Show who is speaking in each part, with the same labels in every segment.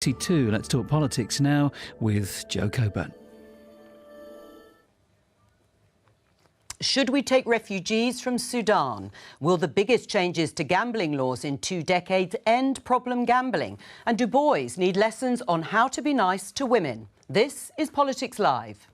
Speaker 1: Two. Let's talk politics now with Jo Coburn.
Speaker 2: Should we take refugees from Sudan? Will the biggest changes to gambling laws in 2 decades end problem gambling? And do boys need lessons on how to be nice to women? This is Politics Live.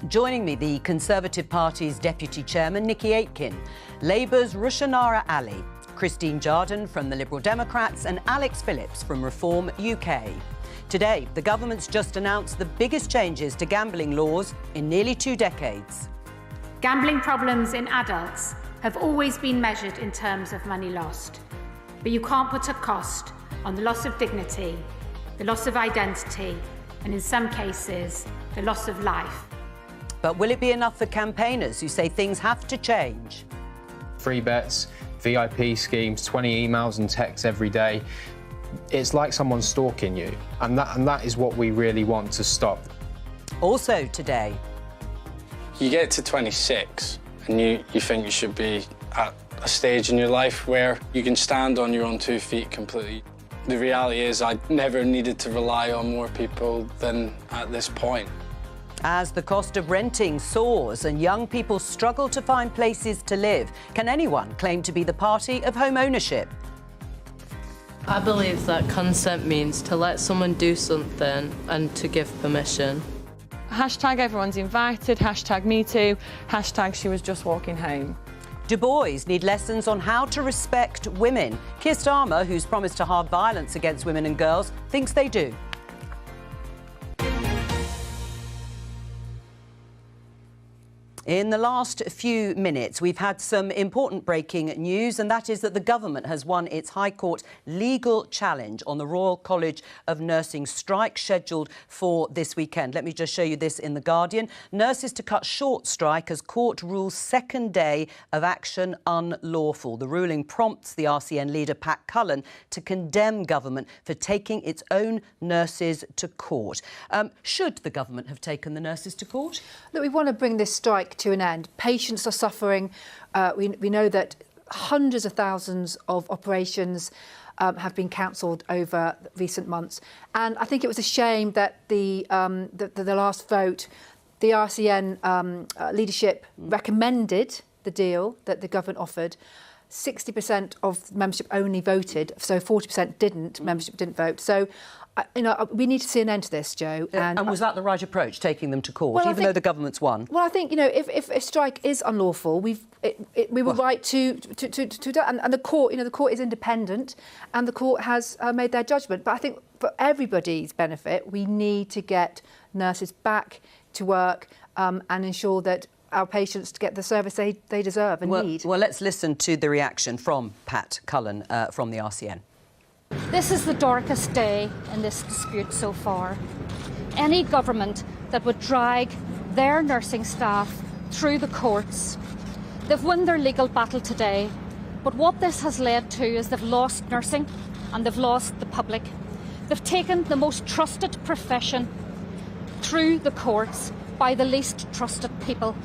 Speaker 2: Joining me, the Conservative Party's Deputy Chairman, Nikki Aitken, Labour's Rushanara Ali, Christine Jardine from the Liberal Democrats and Alex Phillips from Reform UK. Today, the government's just announced the biggest changes to gambling laws in nearly 2 decades.
Speaker 3: Gambling problems in adults have always been measured in terms of money lost. But you can't put a cost on the loss of dignity, the loss of identity, and in some cases, the loss of life.
Speaker 2: But will it be enough for campaigners who say things have to change?
Speaker 4: Free bets, VIP schemes, 20 emails and texts every day. It's like someone's stalking you, and that is what we really want to stop.
Speaker 2: Also today.
Speaker 5: You get to 26 and you think you should be at a stage in your life where you can stand on your own 2 feet completely. The reality is I never needed to rely on more people than at this point.
Speaker 2: As the cost of renting soars and young people struggle to find places to live, can anyone claim to be the party of home ownership?
Speaker 6: I believe that consent means to let someone do something and to give permission.
Speaker 7: Hashtag everyone's invited, hashtag me too, hashtag she was just walking home.
Speaker 2: Do boys need lessons on how to respect women? Keir Starmer, who's promised to halve violence against women and girls, thinks they do. In the last few minutes, we've had some important breaking news, and that is that the government has won its High Court legal challenge on the Royal College of Nursing strike scheduled for this weekend. Let me just show you this in The Guardian. Nurses to cut short strike as court rules second day of action unlawful. The ruling prompts the RCN leader, Pat Cullen, to condemn government for taking its own nurses to court. Should the government have taken the nurses to court?
Speaker 8: Look, we want to bring this strike to an end. Patients are suffering. We know that hundreds of thousands of operations have been cancelled over recent months, and I think it was a shame that the last vote, the RCN leadership recommended the deal that the government offered. 60% of membership only voted, so 40% didn't. Membership didn't vote. So, we need to see an end to this, Jo.
Speaker 2: And was that the right approach, taking them to court, even though the government's won?
Speaker 8: Well, I think, if a strike is unlawful, we were right to and the court, the court is independent, and the court has made their judgment. But I think for everybody's benefit, we need to get nurses back to work and ensure that our patients get the service they deserve and need.
Speaker 2: Well, let's listen to the reaction from Pat Cullen from the RCN.
Speaker 9: This is the darkest day in this dispute so far. Any government that would drag their nursing staff through the courts, they've won their legal battle today, but what this has led to is they've lost nursing and they've lost the public. They've taken the most trusted profession through the courts by the least trusted people.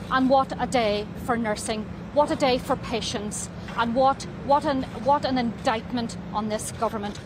Speaker 9: And what a day for nursing, what a day for patients, and what an indictment on this government.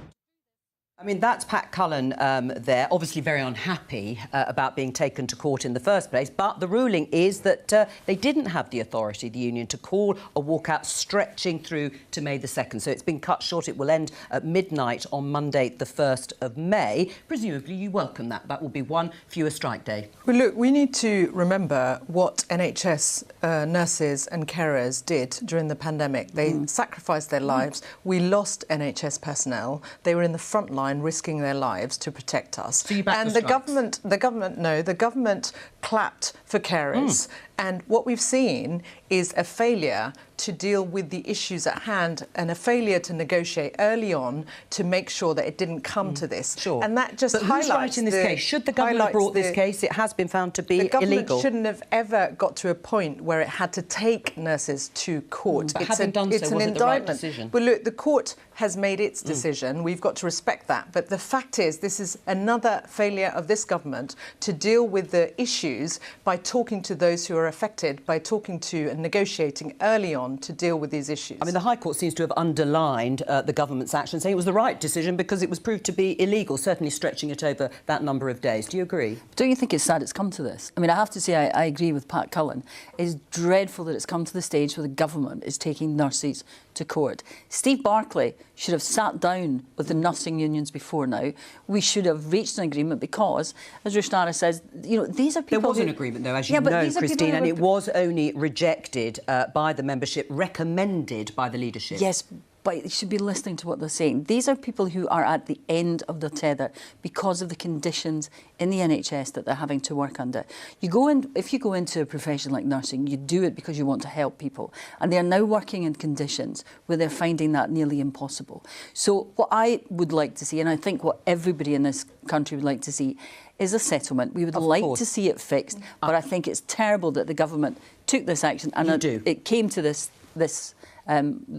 Speaker 2: I mean, that's Pat Cullen there, obviously very unhappy about being taken to court in the first place. But the ruling is that they didn't have the authority, the union, to call a walkout stretching through to May the 2nd. So it's been cut short. It will end at midnight on Monday, the 1st of May. Presumably you welcome that. That will be one fewer strike day.
Speaker 10: Well, look, we need to remember what NHS nurses and carers did during the pandemic. They sacrificed their lives. We lost NHS personnel. They were in the front line risking their lives to protect us.
Speaker 2: So you back
Speaker 10: and
Speaker 2: the
Speaker 10: government clapped for carers. And what we've seen is a failure to deal with the issues at hand and a failure to negotiate early on to make sure that it didn't come to this.
Speaker 2: Sure.
Speaker 10: And that just
Speaker 2: but
Speaker 10: highlights
Speaker 2: who's right in this case? Should the government have brought this case? It has been found to be
Speaker 10: the government
Speaker 2: illegal.
Speaker 10: shouldn't have ever got to a point where it had to take nurses to court.
Speaker 2: But having done so,
Speaker 10: it's an
Speaker 2: was it the right
Speaker 10: indictment.
Speaker 2: decision?
Speaker 10: But look, the court has made its decision. We've got to respect that. But the fact is, this is another failure of this government to deal with the issues by talking to those who are affected, by talking to and negotiating early on to deal with these issues.
Speaker 2: I mean, the High Court seems to have underlined the government's action, saying it was the right decision because it was proved to be illegal, certainly stretching it over that number of days. Do you agree?
Speaker 11: Don't you think it's sad it's come to this? I mean, I have to say I agree with Pat Cullen. It's dreadful that it's come to the stage where the government is taking nurses to court. Steve Barclay should have sat down with the nursing unions before now. We should have reached an agreement because, as Rushnara says, you know, these are people.
Speaker 2: There was
Speaker 11: who,
Speaker 2: an agreement, though, as you know, Christine, and it was only rejected by the membership, recommended by the leadership.
Speaker 11: Yes, but you should be listening to what they're saying. These are people who are at the end of their tether because of the conditions in the NHS that they're having to work under. You go in, if you go into a profession like nursing, you do it because you want to help people. And they are now working in conditions where they're finding that nearly impossible. So what I would like to see, and I think what everybody in this country would like to see, is a settlement. We would like to see it fixed, but I think it's terrible that the government took this action and it came to this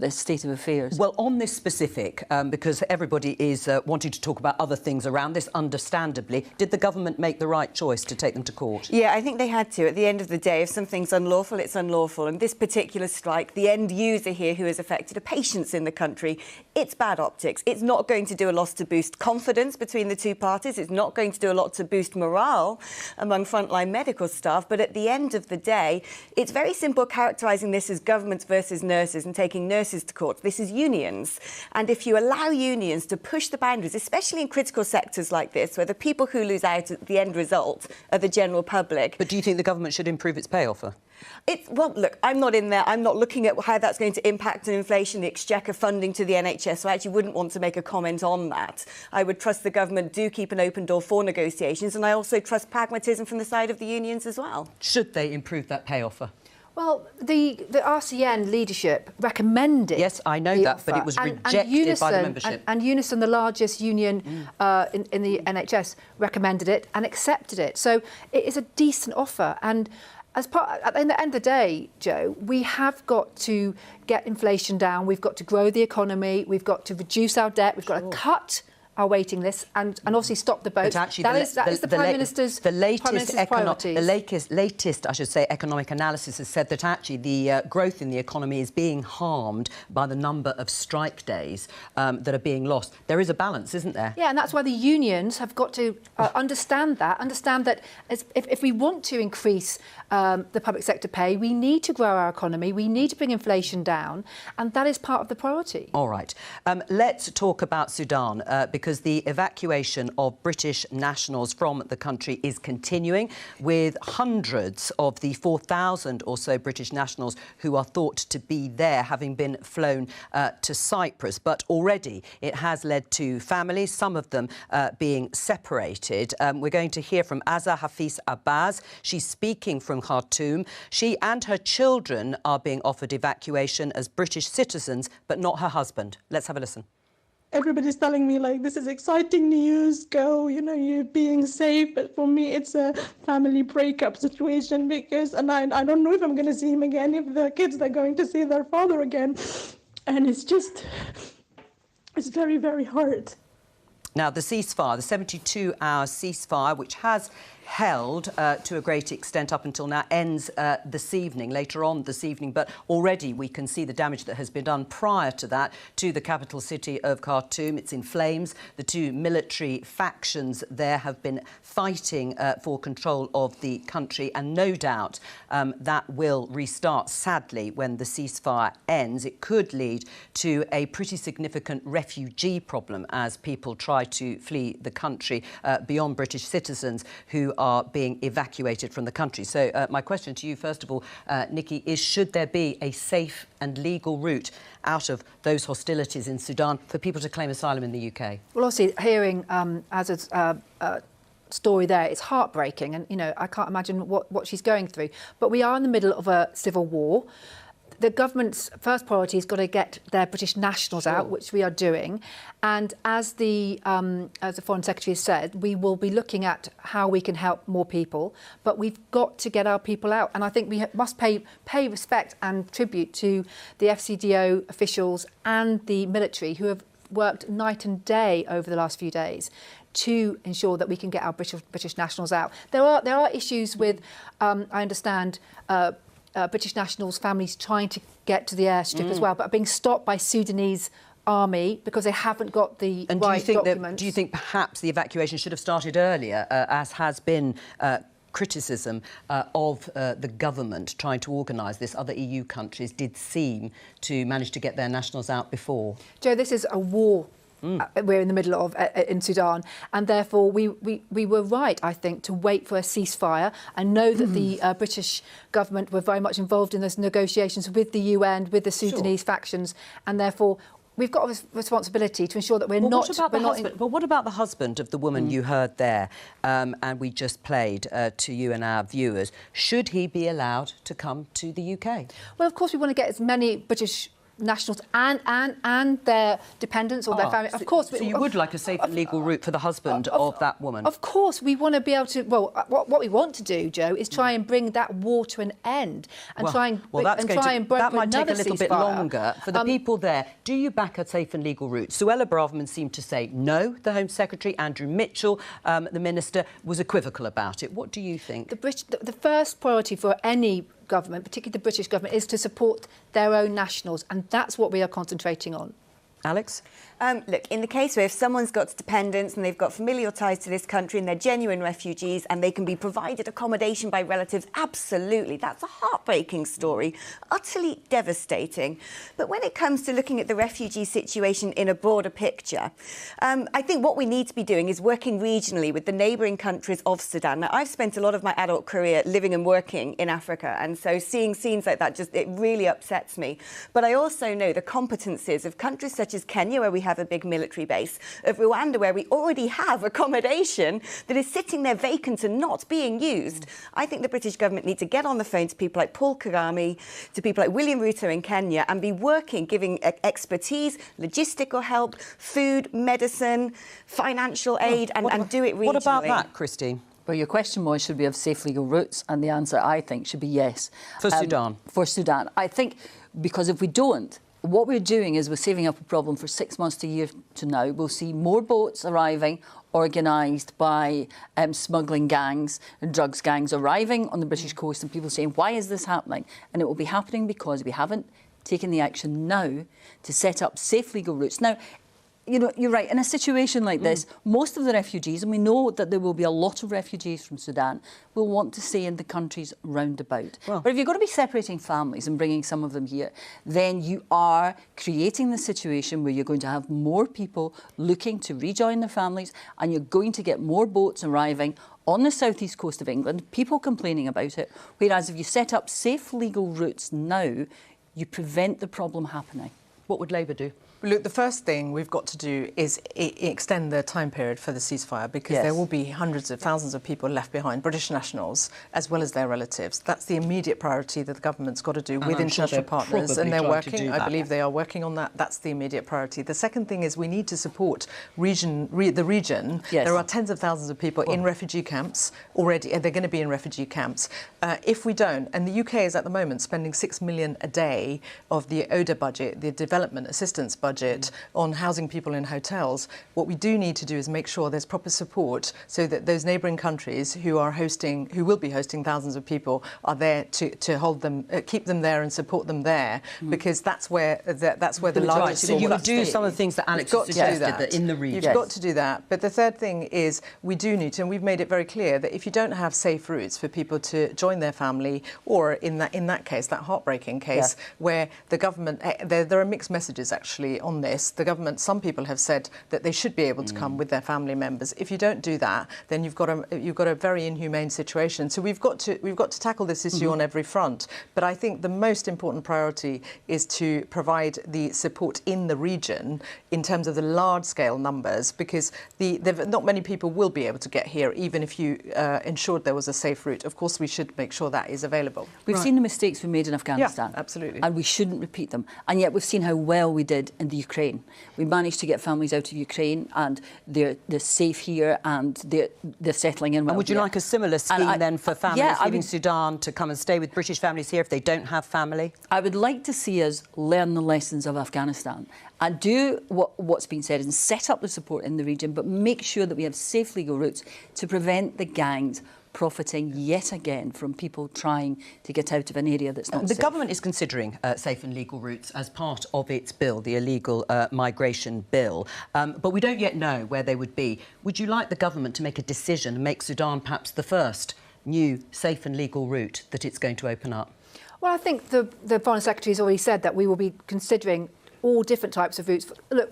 Speaker 11: state of affairs.
Speaker 2: Well, on this specific, because everybody is wanting to talk about other things around this, understandably, did the government make the right choice to take them to court?
Speaker 12: Yeah, I think they had to. At the end of the day, if something's unlawful, it's unlawful. And this particular strike, the end user here who is affected are patients in the country. It's bad optics. It's not going to do a lot to boost confidence between the two parties. It's not going to do a lot to boost morale among frontline medical staff. But at the end of the day, it's very simple characterising this as governments versus nurses and taking nurses to court. This is unions. And if you allow unions to push the boundaries, especially in critical sectors like this, where the people who lose out at the end result are the general public.
Speaker 2: But do you think the government should improve its pay offer?
Speaker 12: Well, look, I'm not in there. I'm not looking at how that's going to impact on inflation, the exchequer funding to the NHS, so I actually wouldn't want to make a comment on that. I would trust the government do keep an open door for negotiations, and I also trust pragmatism from the side of the unions as well.
Speaker 2: Should they improve that pay offer?
Speaker 8: Well, the RCN leadership recommended.
Speaker 2: Yes, I know that, but it was rejected by the membership.
Speaker 8: And Unison, the largest union in the NHS, recommended it and accepted it. So it is a decent offer. And at the end of the day, Joe, we have got to get inflation down. We've got to grow the economy. We've got to reduce our debt. We've got to cut our waiting lists and obviously stop the boats.
Speaker 2: But actually,
Speaker 8: that is the Prime Minister's priority.
Speaker 2: The latest, I should say, economic analysis has said that actually the growth in the economy is being harmed by the number of strike days that are being lost. There is a balance, isn't there?
Speaker 8: Yeah, and that's why the unions have got to understand that if we want to increase the public sector pay, we need to grow our economy, we need to bring inflation down, and that is part of the priority.
Speaker 2: All right. Let's talk about Sudan, because the evacuation of British nationals from the country is continuing, with hundreds of the 4,000 or so British nationals who are thought to be there having been flown to Cyprus. But already it has led to families, some of them being separated. We're going to hear from Azza Hafiz Abbas. She's speaking from Khartoum. She and her children are being offered evacuation as British citizens, but not her husband. Let's have a listen.
Speaker 13: Everybody's telling me, like, this is exciting news, go, you know, you're being safe. But for me, it's a family breakup situation because, and I don't know if I'm going to see him again, if the kids are going to see their father again. And it's very, very hard.
Speaker 2: Now, the ceasefire, the 72-hour ceasefire, which has held to a great extent up until now, ends this evening, later on this evening. But already we can see the damage that has been done prior to that to the capital city of Khartoum. It's in flames. The two military factions there have been fighting for control of the country, and no doubt that will restart, sadly, when the ceasefire ends. It could lead to a pretty significant refugee problem as people try to flee the country beyond British citizens who are being evacuated from the country. So my question to you, first of all, Nikki, is should there be a safe and legal route out of those hostilities in Sudan for people to claim asylum in the UK?
Speaker 8: Well, obviously, hearing Azza's story there. It's heartbreaking, and, you know, I can't imagine what she's going through. But we are in the middle of a civil war. The government's first priority has got to get their British nationals out, which we are doing. And as the Foreign Secretary has said, we will be looking at how we can help more people. But we've got to get our people out. And I think we must pay respect and tribute to the FCDO officials and the military who have worked night and day over the last few days to ensure that we can get our British nationals out. There are issues with, I understand, British nationals' families trying to get to the airstrip as well, but being stopped by Sudanese army because they haven't got the right documents.
Speaker 2: Do you think perhaps the evacuation should have started earlier, as has been criticism of the government trying to organise this? Other EU countries did seem to manage to get their nationals out before.
Speaker 8: Joe, this is a war. We're in the middle of in Sudan, and therefore we were right, I think, to wait for a ceasefire and know that the British government were very much involved in those negotiations with the UN, with the Sudanese factions, and therefore we've got a responsibility to ensure that we're not.
Speaker 2: But what about the husband of the woman you heard there, and we just played to you and our viewers? Should he be allowed to come to the UK?
Speaker 8: Well, of course, we want to get as many British nationals and their dependents or their family. Of course.
Speaker 2: So you would like a safe and legal route for the husband of that woman?
Speaker 8: Of course. We want to be able to... Well, what we want to do, Joe, is try and bring that war to an end and try and
Speaker 2: that might take a little bit longer. For the people there, do you back a safe and legal route? Suella Braverman seemed to say no. The Home Secretary, Andrew Mitchell, the Minister, was equivocal about it. What do you think?
Speaker 8: The first priority for any government, particularly the British government, is to support their own nationals, and that's what we are concentrating on.
Speaker 2: Alex?
Speaker 12: Look, in the case where if someone's got dependents and they've got familial ties to this country and they're genuine refugees and they can be provided accommodation by relatives, absolutely, that's a heartbreaking story, utterly devastating. But when it comes to looking at the refugee situation in a broader picture, I think what we need to be doing is working regionally with the neighbouring countries of Sudan. Now, I've spent a lot of my adult career living and working in Africa, and so seeing scenes like that, it really upsets me. But I also know the competencies of countries such as Kenya, where we have a big military base, of Rwanda, where we already have accommodation that is sitting there vacant and not being used. I think the British government need to get on the phone to people like Paul Kagame, to people like William Ruto in Kenya, and be working, giving expertise, logistical help, food, medicine, financial aid, and do it regionally.
Speaker 2: What about that, Christine?
Speaker 11: Well, your question was, should we have safe legal routes? And the answer, I think, should be yes.
Speaker 2: For Sudan?
Speaker 11: For Sudan. I think, because if we don't, what we're doing is we're saving up a problem for 6 months to a year to now. We'll see more boats arriving, organised by smuggling gangs and drugs gangs arriving on the British coast, and people saying, why is this happening? And it will be happening because we haven't taken the action now to set up safe legal routes. Now, you know, you're right, in a situation like this, most of the refugees, and we know that there will be a lot of refugees from Sudan, will want to stay in the countries round about. But if you're going to be separating families and bringing some of them here, then you are creating the situation where you're going to have more people looking to rejoin their families, and you're going to get more boats arriving on the southeast coast of England, people complaining about it, whereas if you set up safe legal routes now, you prevent the problem happening.
Speaker 2: What would Labour do?
Speaker 10: Look, the first thing we've got to do is extend the time period for the ceasefire, because there will be hundreds of thousands of people left behind, British nationals, as well as their relatives. That's the immediate priority that the government's got to do with international partners, and they're working. I believe they are working on that. That's the immediate priority. The second thing is we need to support the region. There are tens of thousands of people in refugee camps already. They're going to be in refugee camps. If we don't, and the UK is at the moment spending $6 million a day of the ODA budget, the Development Assistance budget, on housing people in hotels. What we do need to do is make sure there's proper support so that those neighbouring countries who will be hosting thousands of people are there to hold them, keep them there and support them there, because that's where the largest.
Speaker 2: So you would do some of the things that Alex suggested that in the region.
Speaker 10: You've got to do that. But the third thing is we do need to, and we've made it very clear that if you don't have safe routes for people to join their family, or in that case, that heartbreaking case where the government, there are mixed mixed messages actually on this. The government, some people have said that they should be able to come with their family members. If you don't do that, then you've got a very inhumane situation. So we've got to tackle this issue on every front. But I think the most important priority is to provide the support in the region in terms of the large-scale numbers, because not many people will be able to get here, even if you ensured there was a safe route. Of course, we should make sure that is available.
Speaker 11: We've seen the mistakes we made in Afghanistan.
Speaker 10: Yeah, absolutely.
Speaker 11: And we shouldn't repeat them. And yet we've seen how well we did in the Ukraine. We managed to get families out of Ukraine, and they're safe here, and they're settling in well.
Speaker 2: And would you like a similar scheme then for families leaving Sudan to come and stay with British families here if they don't have family?
Speaker 11: I would like to see us learn the lessons of Afghanistan and do what's been said and set up the support in the region, but make sure that we have safe legal routes to prevent the gangs profiting yet again from people trying to get out of an area that's not safe.
Speaker 2: The government is considering safe and legal routes as part of its bill, the illegal migration bill, but we don't yet know where they would be. Would you like the government to make a decision and make Sudan perhaps the first new safe and legal route that it's going to open up?
Speaker 8: Well, I think the Foreign Secretary has already said that we will be considering all different types of routes. Look,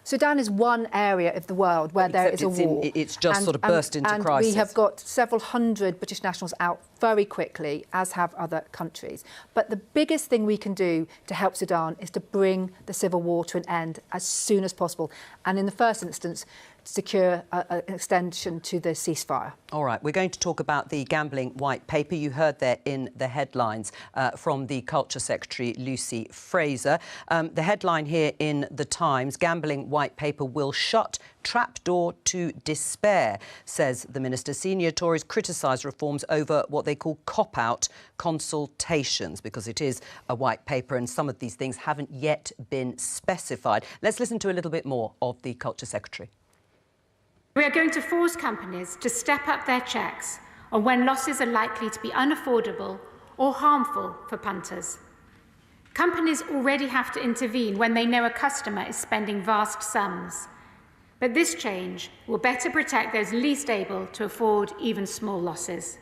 Speaker 8: Sudan is one area of the world where there is a war.
Speaker 2: It's just sort of burst into crisis.
Speaker 8: We have got several hundred British nationals out very quickly, as have other countries. But the biggest thing we can do to help Sudan is to bring the civil war to an end as soon as possible. And in the first instance, secure an extension to the ceasefire.
Speaker 2: All right, we're going to talk about the gambling white paper. You heard there in the headlines from the Culture Secretary, Lucy Fraser. The headline here in The Times, gambling white paper will shut trapdoor to despair, says the Minister. Senior Tories criticise reforms over what they call cop-out consultations, because it is a white paper and some of these things haven't yet been specified. Let's listen to a little bit more of the Culture Secretary.
Speaker 3: We are going to force companies to step up their checks on when losses are likely to be unaffordable or harmful for punters. Companies already have to intervene when they know a customer is spending vast sums. But this change will better protect those least able to afford even small losses.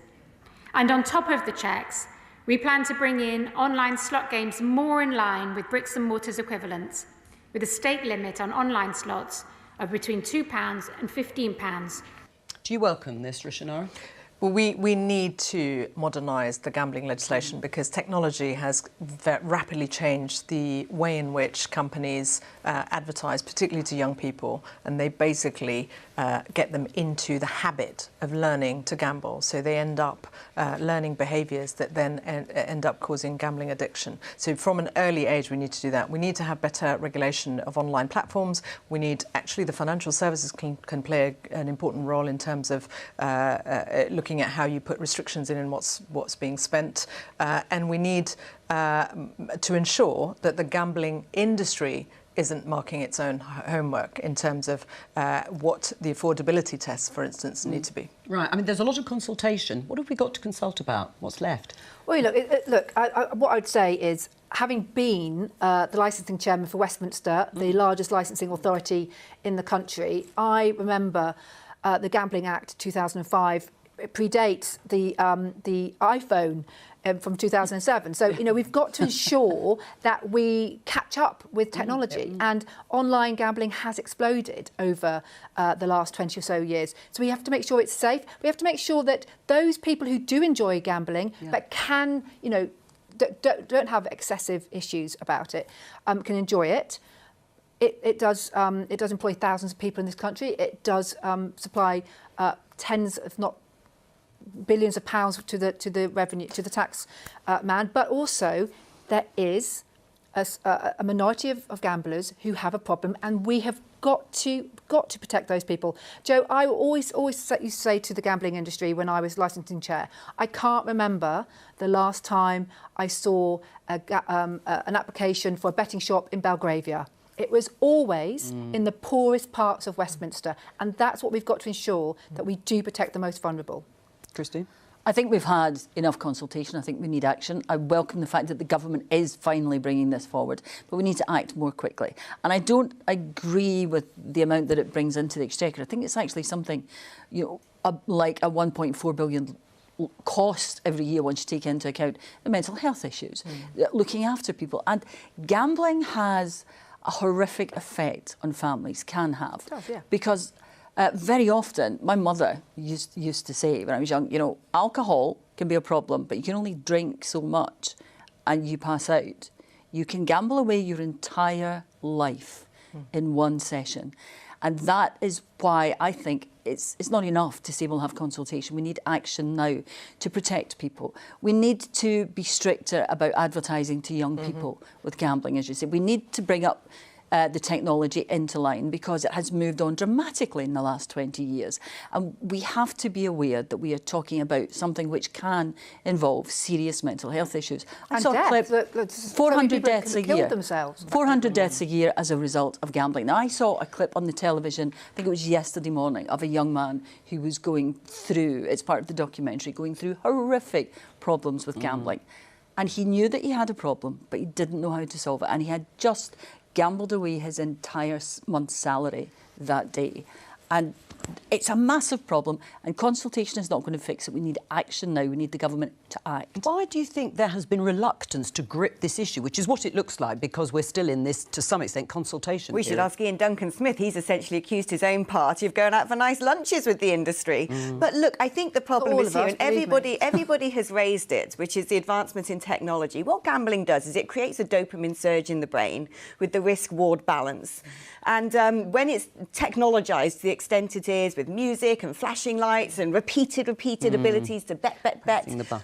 Speaker 3: And on top of the checks, we plan to bring in online slot games more in line with bricks and mortars equivalents, with a stake limit on online slots of between £2 and £15.
Speaker 2: Do you welcome this, Rishanara?
Speaker 10: Well, we need to modernise the gambling legislation because technology has rapidly changed the way in which companies advertise, particularly to young people, and they basically get them into the habit of learning to gamble. So they end up learning behaviours that then end up causing gambling addiction. So from an early age, we need to do that. We need to have better regulation of online platforms. We need, actually, the financial services can play an important role in terms of looking at how you put restrictions in and what's being spent. And we need to ensure that the gambling industry isn't marking its own homework in terms of what the affordability tests, for instance, need to be.
Speaker 2: Right. I mean, there's a lot of consultation. What have we got to consult about? What's left?
Speaker 8: Well, look, what I would say is, having been the licensing chairman for Westminster, the largest licensing authority in the country, I remember the Gambling Act 2005. It predates the iPhone from 2007. So, we've got to ensure that we catch up with technology. And online gambling has exploded over the last 20 or so years. So we have to make sure it's safe. We have to make sure that those people who do enjoy gambling, but can, don't have excessive issues about it, can enjoy it. It does employ thousands of people in this country. It does supply tens, if not billions of pounds to the revenue, to the tax man. But also there is a minority of gamblers who have a problem, and we have got to protect those people. Joe, I always used to say to the gambling industry when I was licensing chair, I can't remember the last time I saw an application for a betting shop in Belgravia. It was always in the poorest parts of Westminster, and that's what we've got to ensure, that we do protect the most vulnerable.
Speaker 2: Christine?
Speaker 11: I think we've had enough consultation. I think we need action. I welcome the fact that the government is finally bringing this forward, but we need to act more quickly. And I don't agree with the amount that it brings into the Exchequer. I think it's actually something, like a £1.4 billion cost every year once you take into account the mental health issues, looking after people. And gambling has a horrific effect on families, can have.
Speaker 8: It does, yeah.
Speaker 11: Because very often, my mother used to say when I was young, you know, alcohol can be a problem, but you can only drink so much and you pass out. You can gamble away your entire life in one session. And that is why I think it's not enough to say we'll have consultation. We need action now to protect people. We need to be stricter about advertising to young people with gambling, as you say. We need to bring up the technology into line because it has moved on dramatically in the last 20 years. And we have to be aware that we are talking about something which can involve serious mental health issues. I saw a clip, 400 deaths a year. 400 deaths a year as a result of gambling. Now, I saw a clip on the television, I think it was yesterday morning, of a young man who was going through, it's part of the documentary, going through horrific problems with gambling. And he knew that he had a problem, but he didn't know how to solve it. And he had just gambled away his entire month's salary that day. And it's a massive problem, and consultation is not going to fix it. We need action now. We need the government to act.
Speaker 2: Why do you think there has been reluctance to grip this issue, which is what it looks like, because we're still in this, to some extent, consultation
Speaker 12: We should ask Ian Duncan-Smith. He's essentially accused his own party of going out for nice lunches with the industry. But look, I think the problem is here, and everybody has raised it, which is the advancement in technology. What gambling does is it creates a dopamine surge in the brain with the risk-reward balance. And when it's technologised to the extent it is, with music and flashing lights and repeated abilities to bet,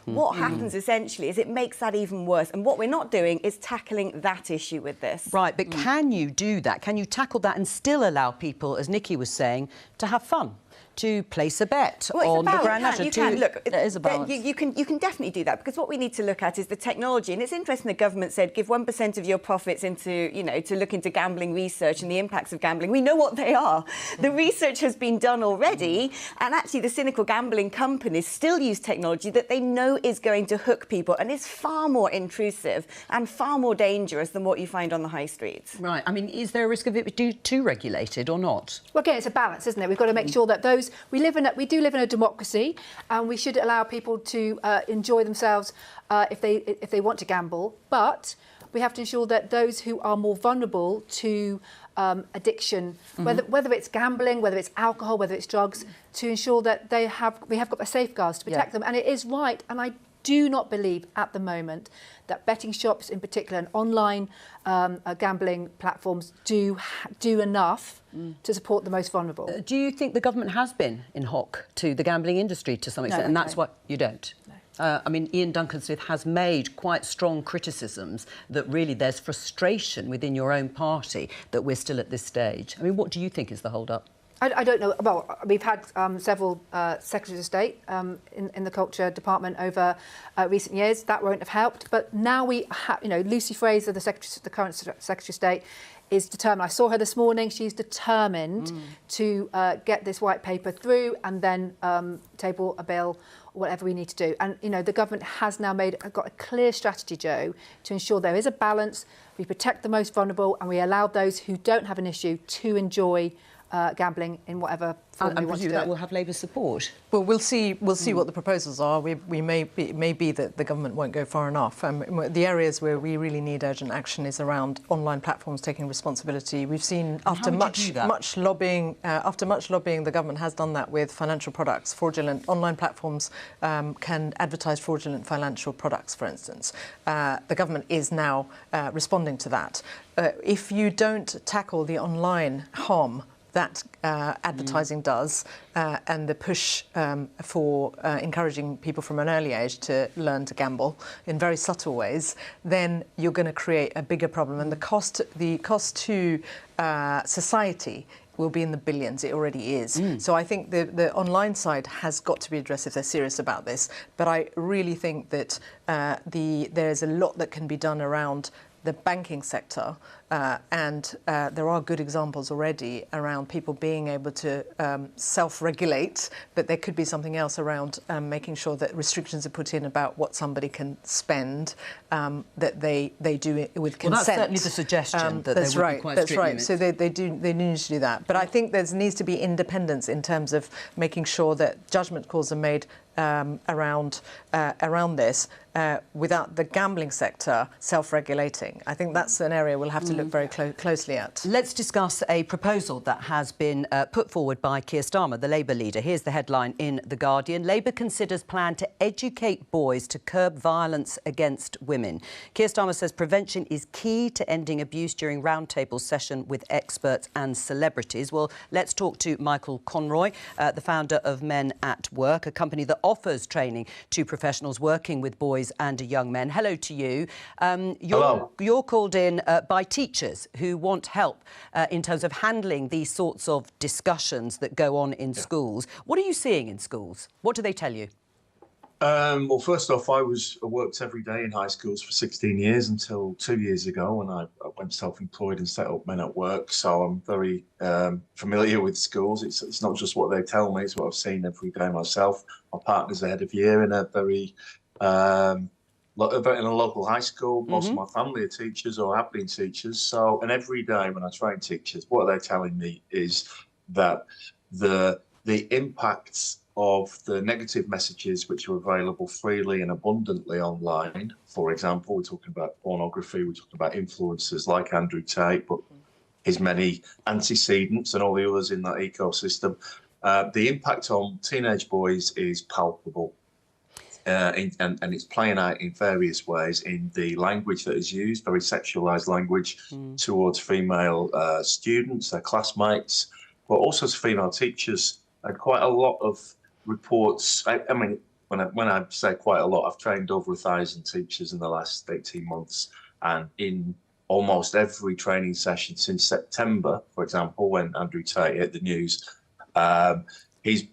Speaker 12: what happens essentially is it makes that even worse. And what we're not doing is tackling that issue with this.
Speaker 2: Right, but can you do that? Can you tackle that and still allow people, as Nikki was saying, to have fun? To place a bet on the Grand National.
Speaker 12: You can. Look,
Speaker 11: there is a balance.
Speaker 12: You can definitely do that, because what we need to look at is the technology. And it's interesting the government said give 1% of your profits into, you know, to look into gambling research and the impacts of gambling. We know what they are. The research has been done already, and actually the cynical gambling companies still use technology that they know is going to hook people and is far more intrusive and far more dangerous than what you find on the high streets.
Speaker 2: Right. I mean, is there a risk of it being too regulated or not?
Speaker 8: Well, again, it's a balance, isn't it? We've got to make sure that those we do live in a democracy, and we should allow people to enjoy themselves if they want to gamble. But we have to ensure that those who are more vulnerable to addiction, whether it's gambling, whether it's alcohol, whether it's drugs, to ensure that we have got the safeguards to protect them. And it is right, and I do not believe at the moment that betting shops in particular and online gambling platforms do enough to support the most vulnerable.
Speaker 2: Do you think the government has been in hock to the gambling industry to some extent, and that's what you don't? I mean, Ian Duncan-Smith has made quite strong criticisms that really there's frustration within your own party that we're still at this stage. I mean, what do you think is the hold-up?
Speaker 8: I don't know. Well, we've had several Secretaries of State in the Culture Department over recent years. That won't have helped. But now we have, you know, Lucy Fraser, the current Secretary of State, is determined. I saw her this morning. She's determined to get this white paper through and then table a bill or whatever we need to do. And, you know, the government has now got a clear strategy, Joe, to ensure there is a balance. We protect the most vulnerable and we allow those who don't have an issue to enjoy gambling in whatever form we want to do.
Speaker 2: That will have Labour's support.
Speaker 10: Well, we'll see what the proposals are. It may be that the government won't go far enough. The areas where we really need urgent action is around online platforms taking responsibility. We've seen after much lobbying, the government has done that with financial products. Fraudulent online platforms can advertise fraudulent financial products, for instance. The government is now responding to that. If you don't tackle the online harm that advertising does, and the push for encouraging people from an early age to learn to gamble in very subtle ways, then you're going to create a bigger problem. And the cost to society will be in the billions. It already is. So I think the online side has got to be addressed if they're serious about this. But I really think that there's a lot that can be done around the banking sector, and there are good examples already around people being able to self-regulate, but there could be something else around making sure that restrictions are put in about what somebody can spend, that they do it with consent.
Speaker 2: Well, that's certainly the suggestion, that
Speaker 10: that's
Speaker 2: there would
Speaker 10: right,
Speaker 2: be quite
Speaker 10: that's
Speaker 2: strict
Speaker 10: right.
Speaker 2: limits.
Speaker 10: So they need to do that. But I think there needs to be independence in terms of making sure that judgment calls are made around this without the gambling sector self-regulating. I think that's an area we'll have to look very closely at.
Speaker 2: Let's discuss a proposal that has been put forward by Keir Starmer, the Labour leader. Here's the headline in The Guardian. Labour considers plan to educate boys to curb violence against women. Keir Starmer says prevention is key to ending abuse during roundtable session with experts and celebrities. Well, let's talk to Michael Conroy, the founder of Men at Work, a company that offers training to professionals working with boys and young men. Hello to you.
Speaker 14: Hello.
Speaker 2: You're called in by teachers who want help in terms of handling these sorts of discussions that go on in schools. What are you seeing in schools? What do they tell you?
Speaker 14: Well, first off, I worked every day in high schools for 16 years until 2 years ago when I went self-employed and set up Men at Work. So I'm very familiar with schools. It's not just what they tell me, it's what I've seen every day myself. My partner's the head of year in a in a local high school. Most of my family are teachers or have been teachers. So, and every day when I train teachers, what they're telling me is that the impacts of the negative messages which are available freely and abundantly online. For example, we're talking about pornography, we're talking about influencers like Andrew Tate, but his many antecedents and all the others in that ecosystem. The impact on teenage boys is palpable. And it's playing out in various ways in the language that is used, very sexualised language towards female students, their classmates, but also to female teachers. And quite a lot of reports. I mean, when I say quite a lot, I've trained over 1,000 teachers in the last 18 months, and in almost every training session since September, for example, when Andrew Tate hit the news, he's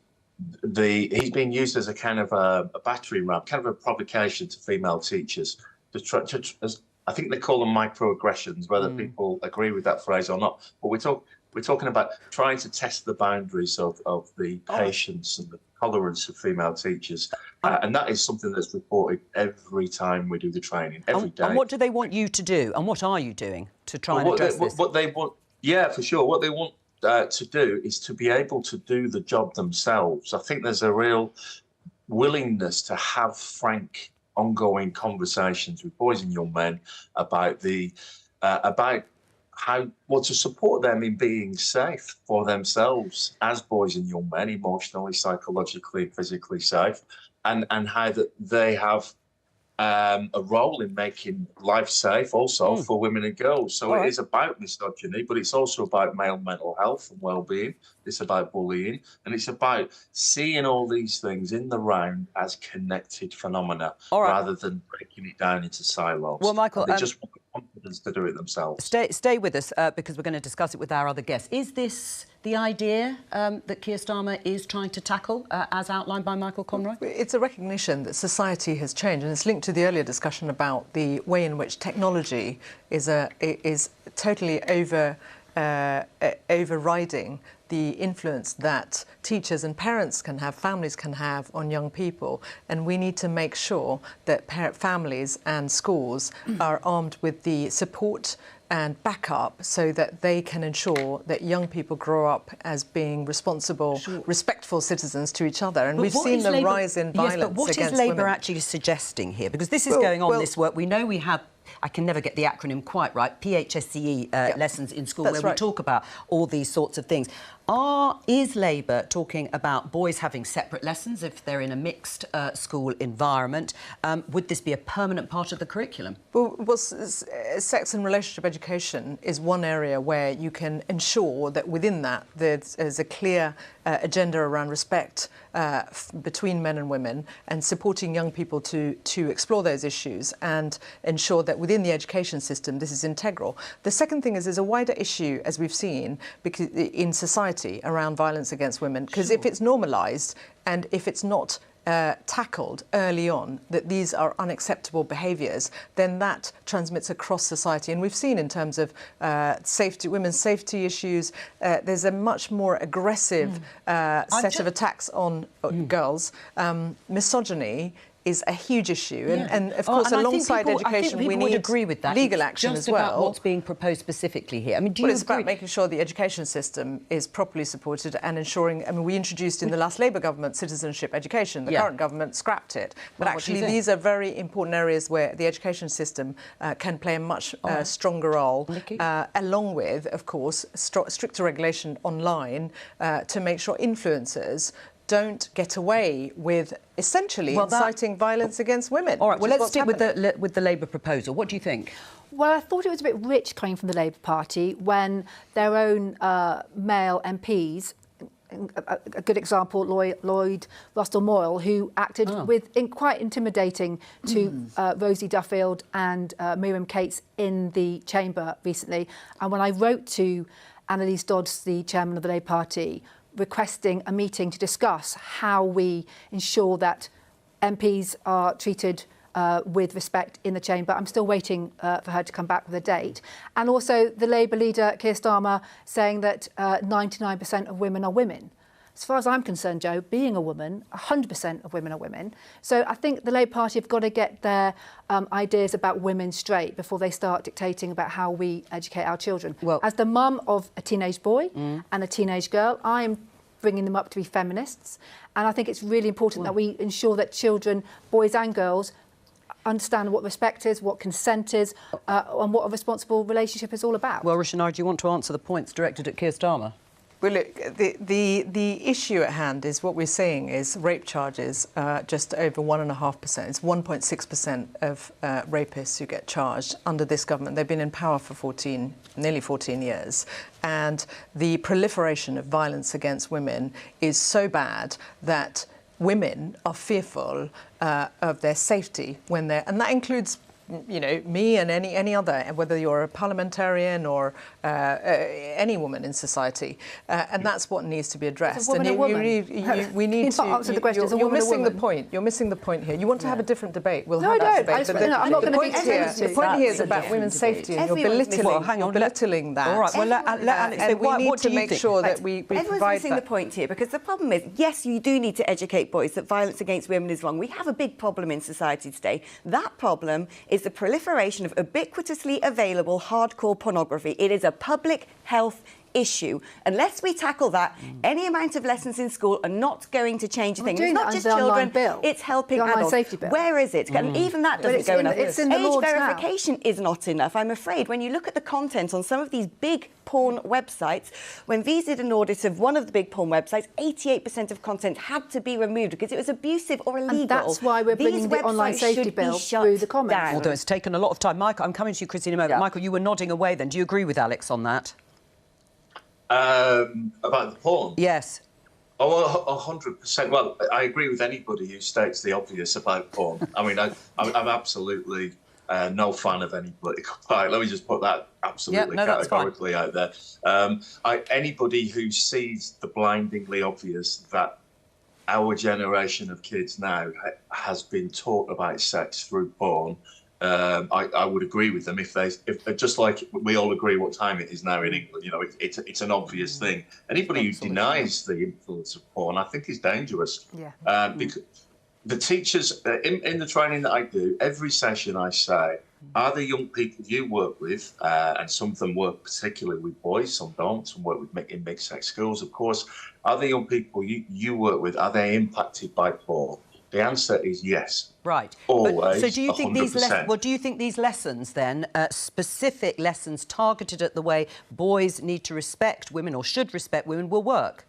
Speaker 14: been used as a kind of a battering ram, kind of a provocation to female teachers. I think they call them microaggressions, whether people agree with that phrase or not. But we're talking about trying to test the boundaries of the patience and the tolerance of female teachers. And that is something that's reported every time we do the training, every day.
Speaker 2: And what do they want you to do? And what are you doing to try and address this?
Speaker 14: What they want, yeah, for sure. What they want to do is to be able to do the job themselves. I think there's a real willingness to have frank, ongoing conversations with boys and young men about how to support them in being safe for themselves as boys and young men, emotionally, psychologically, physically safe, and how that they have a role in making life safe also for women and girls. So it is about misogyny, but it's also about male mental health and well-being. It's about bullying, and it's about seeing all these things in the round as connected phenomena rather than breaking it down into silos.
Speaker 2: Well, Michael,
Speaker 14: they just want the confidence to do it themselves.
Speaker 2: Stay with us because we're going to discuss it with our other guests. Is this the idea that Keir Starmer is trying to tackle, as outlined by Michael Conroy?
Speaker 10: It's a recognition that society has changed, and it's linked to the earlier discussion about the way in which technology is totally overriding the influence that teachers and parents can have, families can have on young people. And we need to make sure that families and schools are armed with the support and backup so that they can ensure that young people grow up as being responsible, respectful citizens to each other. And we've seen the rise in violence against women.
Speaker 2: Yes, but what is Labour actually suggesting here? Because this is going on, this work. We know we have, I can never get the acronym quite right, PHSCE lessons in school where we talk about all these sorts of things. Is Labour talking about boys having separate lessons if they're in a mixed school environment? Would this be a permanent part of the curriculum?
Speaker 10: Well, sex and relationship education is one area where you can ensure that within that there's a clear agenda around respect between men and women, and supporting young people to explore those issues and ensure that within the education system this is integral. The second thing is there's a wider issue, as we've seen, because in society around violence against women, because if it's normalised and if it's not tackled early on that these are unacceptable behaviours, then that transmits across society. And we've seen in terms of safety, women's safety issues, there's a much more aggressive set of attacks on girls. Misogyny is a huge issue.
Speaker 2: Yeah.
Speaker 10: And of course, alongside education, we need
Speaker 2: agree with that.
Speaker 10: legal action
Speaker 2: just
Speaker 10: as well.
Speaker 2: About what's being proposed specifically here. I mean,
Speaker 10: It's about making sure the education system is properly supported and ensuring. I mean, we introduced in the last Labour government citizenship education. The current government scrapped it. But actually, these are very important areas where the education system can play a much stronger role, along with, of course, stricter regulation online to make sure influencers don't get away with essentially inciting violence against women.
Speaker 2: All right, well, let's stick with the Labour proposal. What do you think?
Speaker 8: Well, I thought it was a bit rich coming from the Labour Party when their own male MPs, a good example, Lloyd Russell-Moyle, who acted quite intimidating to Rosie Duffield and Miriam Cates in the chamber recently. And when I wrote to Annalise Dodds, the chairman of the Labour Party, requesting a meeting to discuss how we ensure that MPs are treated with respect in the chamber. I'm still waiting for her to come back with a date. And also the Labour leader, Keir Starmer, saying that 99% of women are women. As far as I'm concerned, Jo, being a woman, 100% of women are women. So I think the Labour Party have got to get their ideas about women straight before they start dictating about how we educate our children. Well, as the mum of a teenage boy and a teenage girl, I'm bringing them up to be feminists. And I think it's really important that we ensure that children, boys and girls, understand what respect is, what consent is, and what a responsible relationship is all about.
Speaker 2: Well, Rishinara, do you want to answer the points directed at Keir Starmer?
Speaker 10: Well, look, the issue at hand is what we're seeing is rape charges just over 1.5%. It's 1.6% of rapists who get charged under this government. They've been in power for nearly 14 years. And the proliferation of violence against women is so bad that women are fearful of their safety when they're... And that includes, you know, me and any other, whether you're a parliamentarian or any woman in society, and that's what needs to be addressed.
Speaker 8: We need
Speaker 10: to
Speaker 8: answer the question.
Speaker 10: You're missing the point. You're missing the point here. You want to have a different debate? We'll have that debate.
Speaker 8: I'm not going to be
Speaker 10: The point here is about women's safety, and you're belittling that.
Speaker 2: All right. Well, Alex,
Speaker 10: and we need to make sure that we provide that.
Speaker 12: Everyone's missing the point here, because the problem is, yes, you do need to educate boys that violence against women is wrong. We have a big problem in society today. That problem is the proliferation of ubiquitously available hardcore pornography. It is a public health issue. Unless we tackle that, any amount of lessons in school are not going to change a thing. It's not just children, it's helping adults. Where is it? And even that doesn't go enough. Age verification is not enough. I'm afraid when you look at the content on some of these big porn websites, when we did an audit of one of the big porn websites, 88% of content had to be removed because it was abusive or illegal.
Speaker 8: And that's why we're bringing the online safety bill through the comments.
Speaker 2: Although it's taken a lot of time. Michael, I'm coming to you, Christine, in a moment. Yeah. Michael, you were nodding away then. Do you agree with Alex on that?
Speaker 14: About the porn?
Speaker 2: Yes.
Speaker 14: Oh, 100%. Well, I agree with anybody who states the obvious about porn. I mean, I'm absolutely no fan of any political party. Let me just put that absolutely categorically out there. Anybody who sees the blindingly obvious that our generation of kids now has been taught about sex through porn, I would agree with them if just like we all agree what time it is now in England. You know, it's an obvious thing. Anybody who denies the influence of porn, I think, is dangerous. Yeah. Because the teachers in the training that I do, every session I say, are the young people you work with, and some of them work particularly with boys, some don't, some work in mixed-sex schools, of course, are the young people you work with, are they impacted by porn? The answer is yes.
Speaker 2: Right.
Speaker 14: Always.
Speaker 2: So do you think
Speaker 14: 100%.
Speaker 2: do you think these lessons then, specific lessons targeted at the way boys need to respect women or should respect women, will work?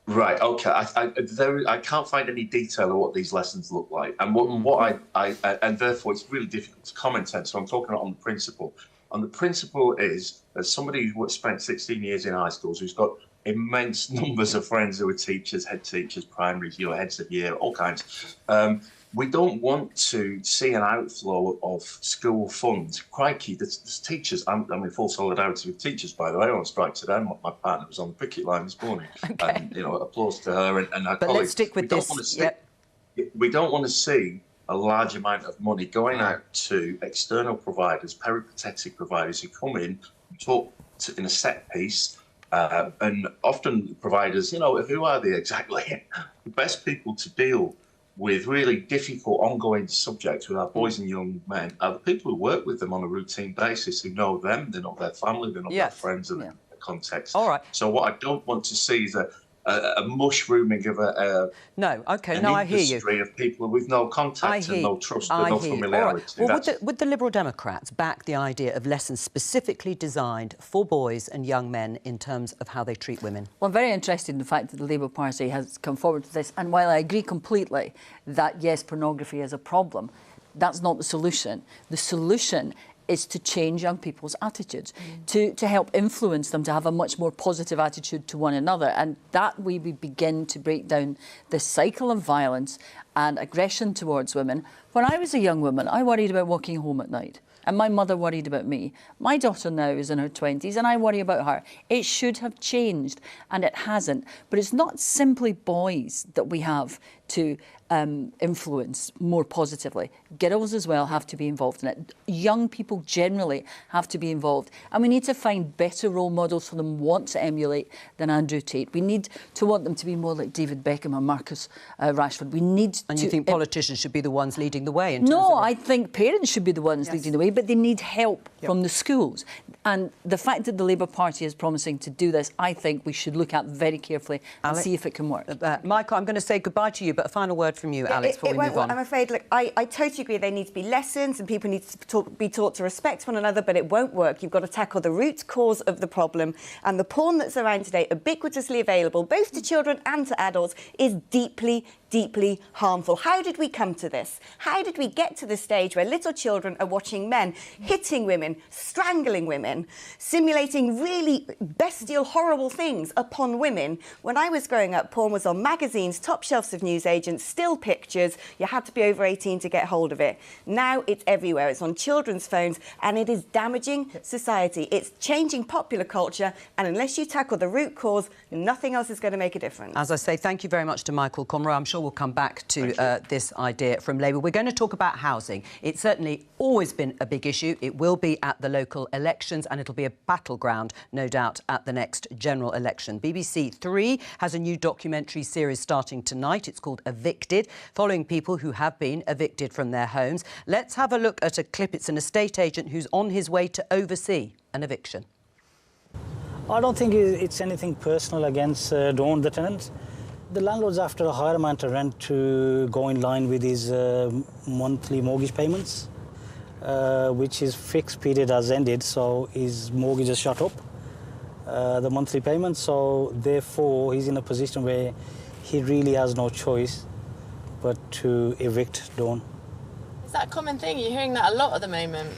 Speaker 14: Right. Okay. I can't find any detail of what these lessons look like, and and therefore it's really difficult to comment on. So I'm talking on the principle. And the principle is, as somebody who spent 16 years in high schools, who's got immense numbers of friends who are teachers, head teachers, primaries, heads of year, all kinds. We don't want to see an outflow of school funds. Crikey, the teachers, I'm in full solidarity with teachers, by the way. I on strike today. My partner was on the picket line this morning. Okay. And, applause to her and her colleagues.
Speaker 2: Let's stick with this.
Speaker 14: We don't want to see a large amount of money going out to external providers, peripatetic providers who come in, talk in a set piece, and often providers, who are they exactly? The best people to deal with really difficult ongoing subjects with our boys and young men are the people who work with them on a routine basis, who know them, they know their family, they know their friends and their context.
Speaker 2: All right.
Speaker 14: So what I don't want to see is a mushrooming of
Speaker 2: I hear you.
Speaker 14: industry of people with no contact and no trust and no familiarity.
Speaker 2: All right. Well, would the Liberal Democrats back the idea of lessons specifically designed for boys and young men in terms of how they treat women?
Speaker 11: Well, I'm very interested in the fact that the Labour Party has come forward with this. And while I agree completely that, yes, pornography is a problem, that's not the solution. The solution is to change young people's attitudes, to help influence them to have a much more positive attitude to one another. And that way we begin to break down this cycle of violence and aggression towards women. When I was a young woman, I worried about walking home at night. And my mother worried about me. My daughter now is in her 20s and I worry about her. It should have changed and it hasn't. But it's not simply boys that we have to influence more positively. Girls as well have to be involved in it. Young people generally have to be involved. And we need to find better role models for them want to emulate than Andrew Tate. We need to want them to be more like David Beckham or Marcus Rashford. We need
Speaker 2: And you think politicians should be the ones leading the way?
Speaker 11: No, I think parents should be the ones leading the way, but they need help from the schools. And the fact that the Labour Party is promising to do this, I think we should look at very carefully and see if it can work.
Speaker 2: Michael, I'm going to say goodbye to you, but a final word from you, Alex, before we move on.
Speaker 12: I'm afraid, look, I totally agree there need to be lessons and people need to be taught to respect one another, but it won't work. You've got to tackle the root cause of the problem. And the porn that's around today, ubiquitously available, both to children and to adults, is deeply, deeply harmful. How did we come to this? How did we get to the stage where little children are watching men hitting women, strangling women, simulating really bestial, horrible things upon women? When I was growing up, porn was on magazines, top shelves of newsagents, still pictures. You had to be over 18 to get hold of it. Now it's everywhere. It's on children's phones and it is damaging society. It's changing popular culture, and unless you tackle the root cause, nothing else is going to make a difference.
Speaker 2: As I say, thank you very much to Michael Conroy. I'm sure we'll come back to this idea from Labour. We're going to talk about housing. It's certainly always been a big issue. It will be at the local elections and it'll be a battleground, no doubt, at the next general election. BBC 3 has a new documentary series starting tonight. It's called Evicted, following people who have been evicted from their homes. Let's have a look at a clip. It's an estate agent who's on his way to oversee an eviction.
Speaker 15: I don't think it's anything personal against Dawn, the tenants. The landlord's after a higher amount of rent to go in line with his monthly mortgage payments, which his fixed period has ended, so his mortgage has shot up, the monthly payments. So therefore, he's in a position where he really has no choice but to evict Dawn.
Speaker 7: Is that a common thing? You're hearing that a lot at the moment.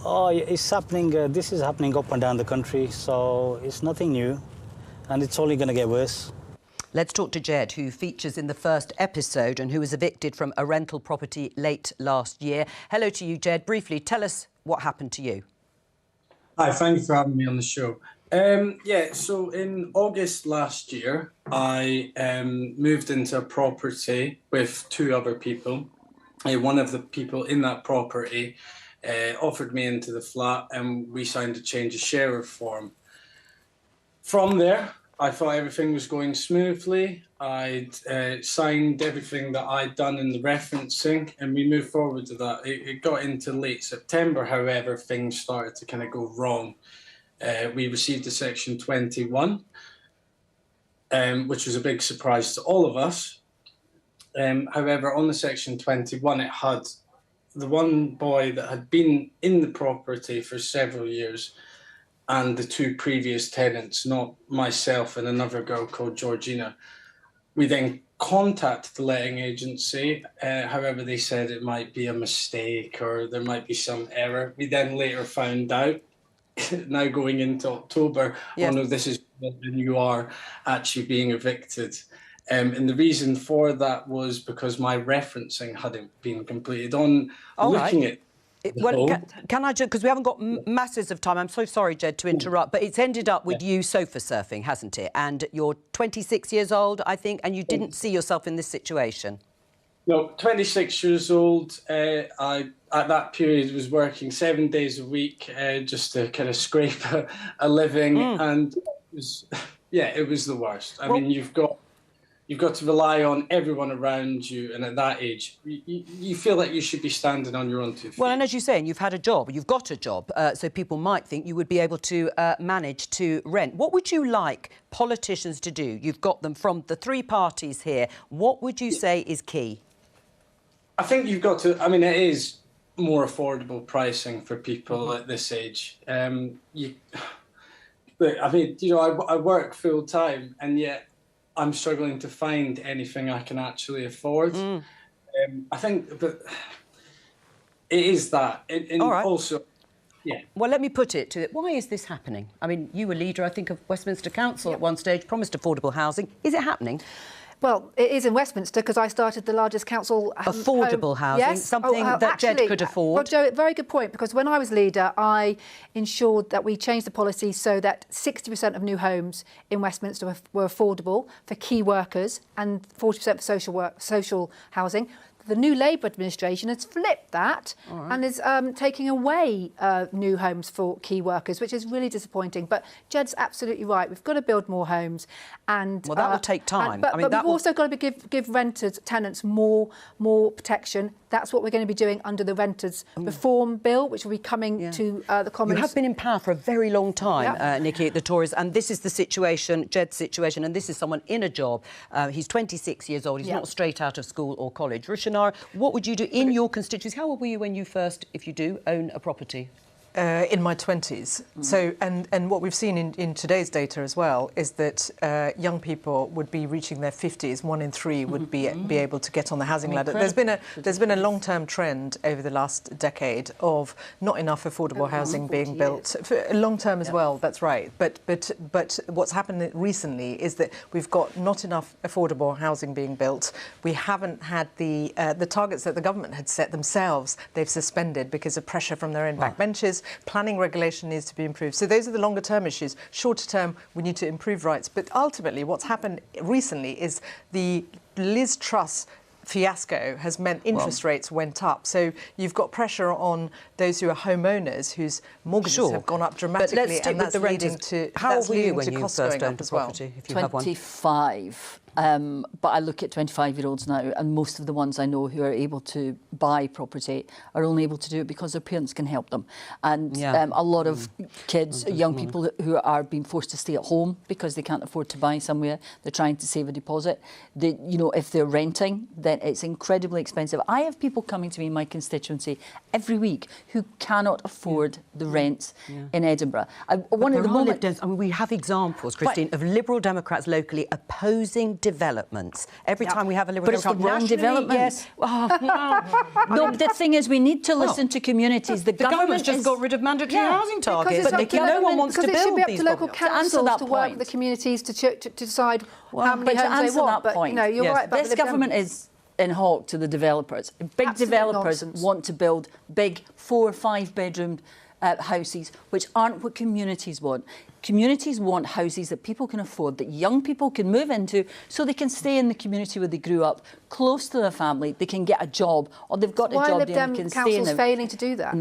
Speaker 15: Oh, it's happening. This is happening up and down the country, so it's nothing new, and it's only going to get worse.
Speaker 2: Let's talk to Jed, who features in the first episode and who was evicted from a rental property late last year. Hello to you, Jed. Briefly, tell us what happened to you.
Speaker 16: Hi, thank you for having me on the show. So in August last year, I moved into a property with two other people. One of the people in that property offered me into the flat and we signed a change of sharer form. From there, I thought everything was going smoothly. I'd signed everything that I'd done in the referencing and we moved forward to that. It got into late September, however, things started to kind of go wrong. We received a Section 21, which was a big surprise to all of us. However, on the Section 21, it had the one boy that had been in the property for several years and the two previous tenants, not myself and another girl called Georgina. We then contacted the letting agency. However, they said it might be a mistake or there might be some error. We then later found out, now going into October, oh no, this is when you are actually being evicted. And the reason for that was because my referencing hadn't been completed. On looking at
Speaker 2: can I just, because we haven't got masses of time, I'm so sorry, Jed, to interrupt, but it's ended up with you sofa surfing, hasn't it? And you're 26 years old, I think, and you didn't see yourself in this situation.
Speaker 16: No, 26 years old. I, at that period, was working 7 days a week just to kind of scrape a living. And it was the worst. I mean, you've got you've got to rely on everyone around you, and at that age, you feel like you should be standing on your own 2 feet.
Speaker 2: Well, and as you're saying, you've had a job, you've got a job, so people might think you would be able to manage to rent. What would you like politicians to do? You've got them from the three parties here. What would you say is key?
Speaker 16: I think you've got to, I mean, it is more affordable pricing for people at this age. Look, I mean, you know, I work full time, and yet I'm struggling to find anything I can actually afford. I think that it is that. And
Speaker 2: All right.
Speaker 16: Also, yeah.
Speaker 2: Well, let me put it to it. Why is this happening? I mean, you were leader, I think, of Westminster Council at one stage, promised affordable housing. Is it happening?
Speaker 8: Well, it is in Westminster because I started the largest council
Speaker 2: affordable housing,
Speaker 8: yes.
Speaker 2: something that Jed could afford.
Speaker 8: Well, Joe, very good point, because when I was leader, I ensured that we changed the policy so that 60% of new homes in Westminster were affordable for key workers and 40% for social housing. The new Labour administration has flipped that and is taking away new homes for key workers, which is really disappointing. But Jed's absolutely right. We've got to build more homes, and
Speaker 2: well, that will take time.
Speaker 8: But we've also got to give renters, tenants more protection. That's what we're going to be doing under the Renters Reform Bill, which will be coming to the Commons.
Speaker 2: You have been in power for a very long time, Nikki, the Tories, and this is the situation, Jed's situation, and this is someone in a job. He's 26 years old. He's not straight out of school or college. Rishanara, what would you do in your constituency? How old were you when you first, if you do, own a property?
Speaker 10: In my 20s. So, and what we've seen in today's data as well is that young people would be reaching their 50s. 1 in 3 would be able to get on the housing ladder. There's been a long-term trend over the last decade of not enough affordable housing being built. For long-term as well. That's right. But what's happened recently is that we've got not enough affordable housing being built. We haven't had the targets that the government had set themselves. They've suspended because of pressure from their own backbenchers. Planning regulation needs to be improved. So those are the longer term issues. Shorter term, we need to improve rights. But ultimately, what's happened recently is the Liz Truss fiasco has meant interest rates went up. So you've got pressure on those who are homeowners whose mortgages have gone up dramatically.
Speaker 2: But let's stick
Speaker 10: and
Speaker 2: with
Speaker 10: that's
Speaker 2: the
Speaker 10: leading
Speaker 2: renters.
Speaker 10: to
Speaker 2: How old were you when you
Speaker 10: costs
Speaker 2: first
Speaker 10: going
Speaker 2: owned
Speaker 10: up
Speaker 2: a
Speaker 10: as well.
Speaker 2: property, if you have one?
Speaker 11: 25. But I look at 25-year-olds now, and most of the ones I know who are able to buy property are only able to do it because their parents can help them. And a lot of kids, young people who are being forced to stay at home because they can't afford to buy somewhere, they're trying to save a deposit. If they're renting, then it's incredibly expensive. I have people coming to me in my constituency every week who cannot afford the rents in Edinburgh.
Speaker 2: We have examples, Christine, of Liberal Democrats locally opposing developments. Every time we have a Liberal Democrat...
Speaker 11: But it's the wrong developments. No, the thing is, we need to listen to communities. The
Speaker 2: government's just got rid of mandatory housing targets, but Nikki, no one wants to build these.
Speaker 8: Because it should be up to local councils to work with the communities to decide how many homes they want.
Speaker 11: That point,
Speaker 8: you're right about
Speaker 11: this government is in hock to the developers. Big developers want to build big 4 or 5 bedroom houses, which aren't what communities want. Communities want houses that people can afford, that young people can move into, so they can stay in the community where they grew up, close to their family, they can get a job, or they've got a job there and can stay in them.
Speaker 8: Why are Lib Dem councils failing to do that?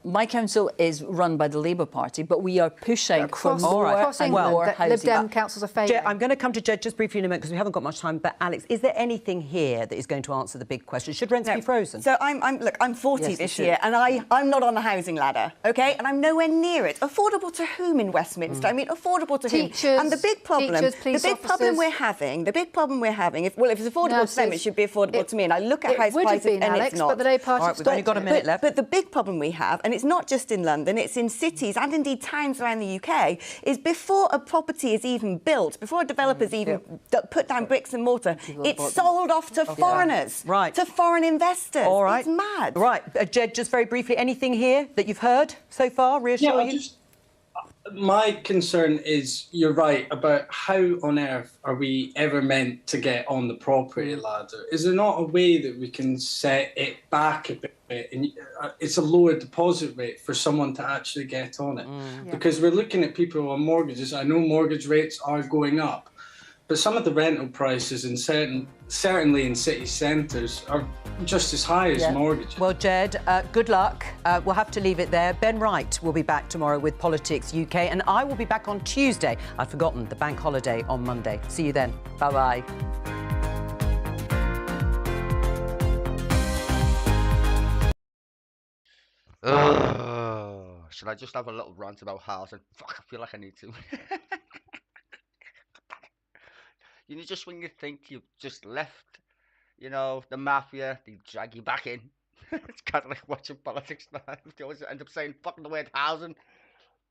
Speaker 11: My council is run by the Labour Party, but we are pushing for more and more housing.
Speaker 8: Lib Dem councils are failing.
Speaker 2: I'm going to come to Jed just briefly in a minute because we haven't got much time. But Alex, is there anything here that is going to answer the big question? Should rents be frozen?
Speaker 12: So I'm 40 this year, and I'm not on the housing ladder, OK? And I'm nowhere near it. Affordable to whom in Westminster? I mean, affordable to whom? And the big problem, we're having, if it's affordable to them, it should be affordable to me. And I look at house prices and it's not.
Speaker 8: But the Labour Party
Speaker 2: we've only got a minute left.
Speaker 12: But the big problem we have, and it's not just in London, it's in cities and indeed towns around the UK, is before a property is even built, before a developer's even put down bricks and mortar, it's sold off to foreigners, to foreign investors.
Speaker 2: All right.
Speaker 12: It's mad.
Speaker 2: Right. Jed, just very briefly, anything here that you've heard so far reassure you?
Speaker 16: My concern is, you're right, about how on earth are we ever meant to get on the property ladder? Is there not a way that we can set it back a bit? And it's a lower deposit rate for someone to actually get on it. Because we're looking at people on mortgages. I know mortgage rates are going up, But some of the rental prices in certainly in city centres are just as high as mortgages.
Speaker 2: Well, Jed, good luck. We'll have to leave it there. Ben Wright will be back tomorrow with Politics UK, and I will be back on Tuesday. I'd forgotten the bank holiday on Monday. See you then. Bye-bye.
Speaker 17: Should I just have a little rant about housing? Fuck, I feel like I need to. You know, just when you think you've just left, you know, the mafia, they drag you back in. It's kind of like watching politics now. They always end up saying fucking the word housing.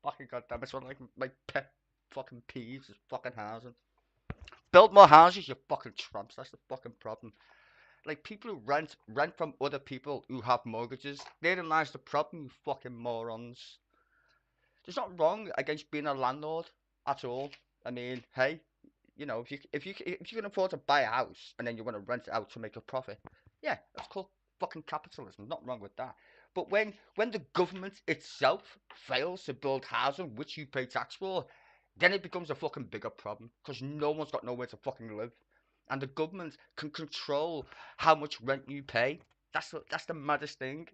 Speaker 17: Fucking goddamn, it's one of like my pet fucking peeves is fucking housing. Build more houses, you fucking tramps. That's the fucking problem. Like, people who rent from other people who have mortgages. Therein lies the problem, you fucking morons. There's nothing wrong against being a landlord at all. I mean, hey, you know, if you can afford to buy a house and then you want to rent it out to make a profit, yeah, that's called fucking capitalism. Nothing wrong with that. But when the government itself fails to build housing which you pay tax for, then it becomes a fucking bigger problem because no one's got nowhere to fucking live. And the government can control how much rent you pay. That's the maddest thing.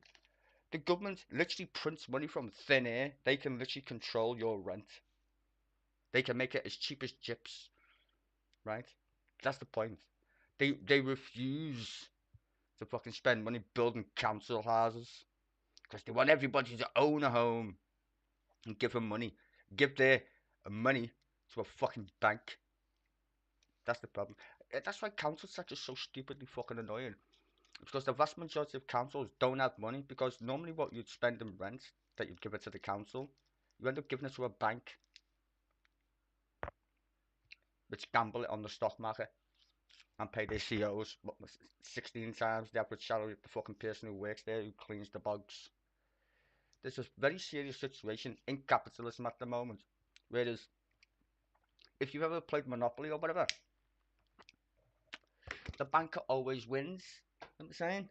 Speaker 17: The government literally prints money from thin air. They can literally control your rent. They can make it as cheap as chips. Right? That's the point. They refuse to fucking spend money building council houses. Because they want everybody to own a home. And give them money. Give their money to a fucking bank. That's the problem. That's why council tax is so stupidly fucking annoying. Because the vast majority of councils don't have money. Because normally what you'd spend in rent that you'd give it to the council, you end up giving it to a bank, which gamble it on the stock market and pay their CEOs 16 times the average salary of the fucking person who works there, who cleans the bogs. There's a very serious situation in capitalism at the moment. Whereas, if you've ever played Monopoly or whatever, the banker always wins. You know what I'm saying?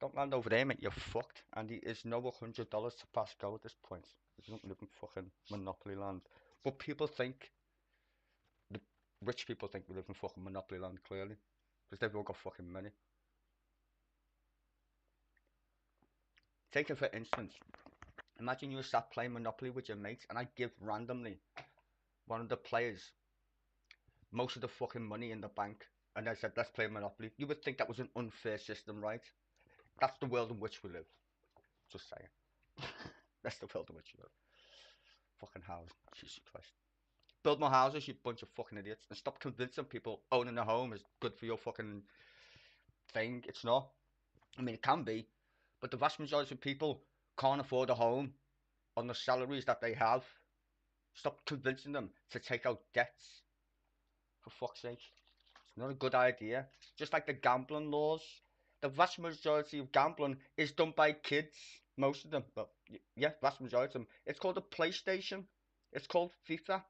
Speaker 17: Don't land over there, mate. You're fucked. And he is no $100 to pass go at this point. He doesn't live in fucking Monopoly land. But people think, the rich people think we live in fucking Monopoly land, clearly. Because they've all got fucking money. Take it for instance. Imagine you were sat playing Monopoly with your mates and I give randomly one of the players most of the fucking money in the bank. And I said, let's play Monopoly. You would think that was an unfair system, right? That's the world in which we live. Just saying. That's the world in which we live. Fucking house. Jesus Christ. Build more houses, you bunch of fucking idiots. And stop convincing people owning a home is good for your fucking thing. It's not. I mean, it can be. But the vast majority of people can't afford a home on the salaries that they have. Stop convincing them to take out debts. For fuck's sake. It's not a good idea. Just like the gambling laws. The vast majority of gambling is done by kids. Most of them. Well, yeah, vast majority of them. It's called a PlayStation. It's called FIFA.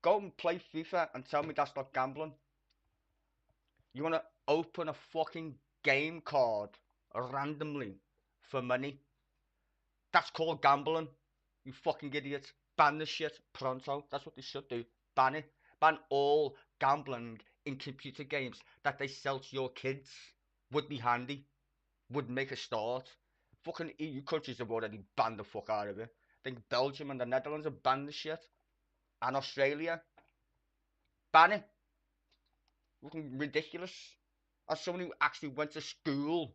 Speaker 17: Go and play FIFA and tell me that's not gambling. You want to open a fucking game card randomly for money? That's called gambling. You fucking idiots. Ban this shit pronto. That's what they should do. Ban it. Ban all gambling in computer games that they sell to your kids. Would be handy. Would make a start. Fucking EU countries have already banned the fuck out of it. I think Belgium and the Netherlands have banned the shit. And Australia. Ban it. Fucking ridiculous. As someone who actually went to school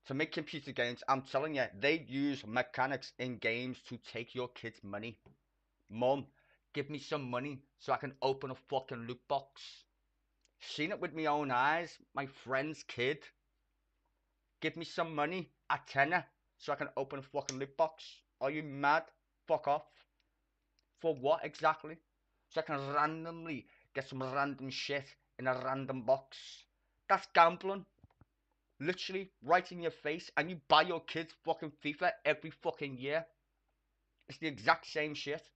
Speaker 17: to make computer games, I'm telling you, they use mechanics in games to take your kids' money. Mum, give me some money so I can open a fucking loot box. Seen it with my own eyes. My friend's kid. Give me some money, a tenner, so I can open a fucking loot box. Are you mad? Fuck off. For what exactly? So I can randomly get some random shit in a random box. That's gambling. Literally, right in your face. And you buy your kids fucking FIFA every fucking year. It's the exact same shit.